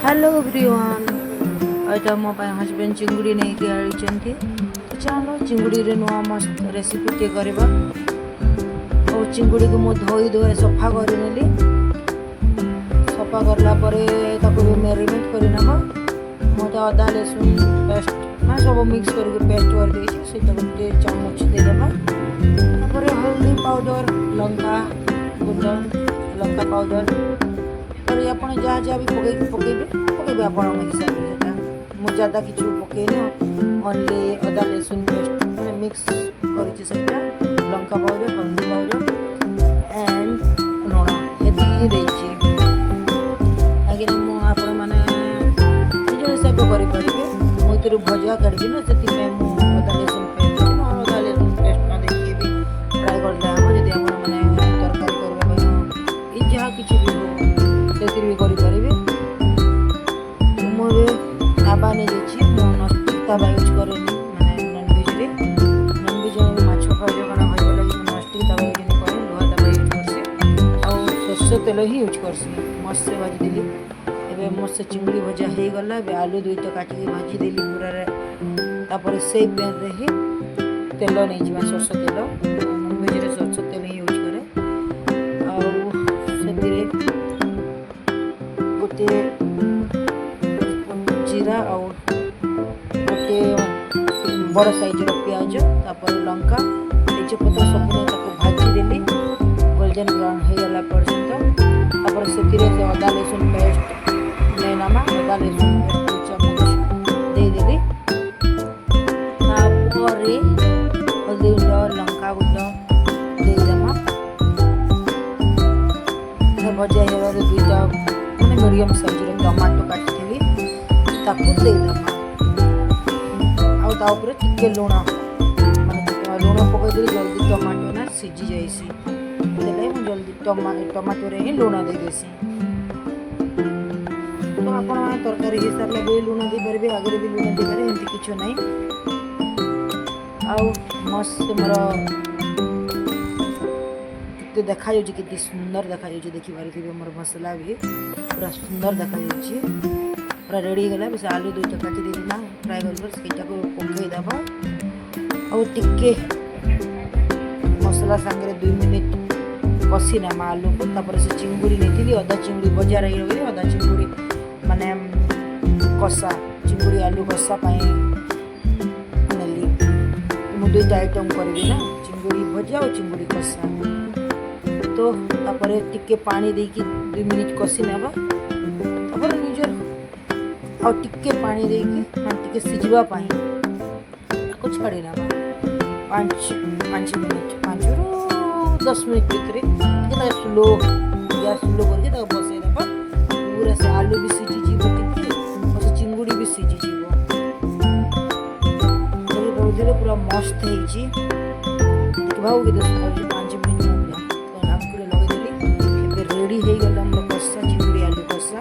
hello everyone एटा मो husband चिंगुड़ी नहीं के आइचंती तो चलो चिंगुड़ी रे नुआ मस्त रेसिपी टे करबा और चिंगुड़ी को मो धोई धोए सफा कर नेली सफा करला परे ताको मैरिनेट करि नबा मोटा अदा लहसुन पेस्ट ना सब मिक्स करके पेस्ट कर देछि सेटा के चम्मच दे देबा तापर हल्दी पाउडर लंका गुंड लंका पाउडर और अपन जहाँ जहाँ भी पकईबे आपण हिसाब से मुझे ज़्यादा किसी पकईनी ओनली अदा लहसुन पेस्ट मैंने मिक्स कर लंका पाउडर हल्दी पाउडर एंड लुण ये देती कहीं मुझे मैंने निज हिसाब से मुझे भजा काढ़ी से अदा लहसुन पेस्ट अदा लहसुन पेस्ट न देखिए भी ट्राए करते हम जब आप मैंने तरकारी करने जहाँ किसी भी भी करेंगे मुझे ताबा नहीं जाइए ताबा यूज करें मैंने नॉनवेज माछ खाऊ कण भाई लगे नस्टिक ताबा यूज नहीं करें लुहा ताबा यूज करसी सरसों तेल ही यूज करसी मस्त से भाजी देली एवं मस्त चिंगड़ी भजा हो गला आलू दुईटा काटिक भाजी देली पूरा से पैन रे ही तेल नहीं जावा सरसों तेल नॉनवेज सरसों तेल ही यूज करे गोटे जीरा और गोटे बड़ साइजर प्याज तापर लंका तेजपत्र सब भाजी देली गोल्डन ब्राउन हो गला पर्यंत तापर से अदा लहसुन पेस्ट लेनामा अदा लहसुन पेस्ट चम्मच दे देली तापर हल्दी गुंड लंका गुंड देदेमा भजा हो दुईटा मीडियम साइज टमाटो काटी देदेमा आउे टिके लुण माने लुण पकईदे जल्दी टमाटो ना सीझी जाइसी मुझे जल्दी टमाटो रे ही लुण दे देसी तो आप तरकारी हिसाब से भी लुण दे पारे आगे भी लुण दे पारे एमती किछ नहीं आउ मस्त मोर देखा कि सुंदर देखा देखिए मोर मसला भी पूरा सुंदर देखा पूरा रेडी गला बस आलू दुईटा काटी देना फ्राए कर पकईदेव और टिके मसला सांगे 2 मिनिट कषि नामा आलू को तापर से चिंगुड़ी नहीं अदा चिंगुड़ी बजार अदा चिंगुड़ी माने कषा चिंगुड़ी आलू कषा नेली मु 2टा आइटम करी ना चिंगुड़ी भजा और चिंगुड़ी कषा तो तापर टिके पानी देकी 2 मिनिट कषि नेबा तापर निजर आ टिके पानी देकी टिके सिझवा पाई को छाड़ी नेबा 5 मिनिट 5 ରୁ 10 मिनिट भितर स्लो गैस स्लो करके बसई देबा पूरा से आलू भी सीझी जीव टिके और चिंगुड़ी भी सीझी जीव पूरा मस्त है देखा कि 5 मिनिट रेडी हो गला कषा चिंगुड़ी आलू कषा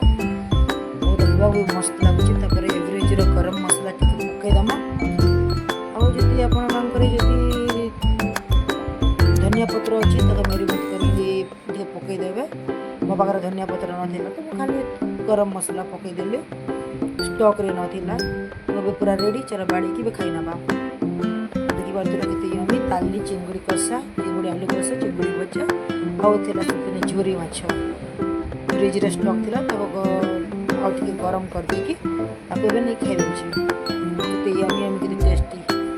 और देखा मस्त लगुच एवरेज गरम मसला पकईदमा आदि आपड़ी धनिया पत्र अच्छी मैरिनेट कर पकईदे मो पाखे धनिया पत्र नाला तो खाली गरम मसला पकईदेली स्टॉक रे नाला तो पूरा रेडी चलो बाड़ी खाई नवा देखिए ताली चिंगुड़ी कषा चिंगुड़ी आलू कषा चिंगुड़ी भजा आउे झुरी माछ फ्रिज स्टॉक थी गरम कर देकी नहीं खाई दूसरी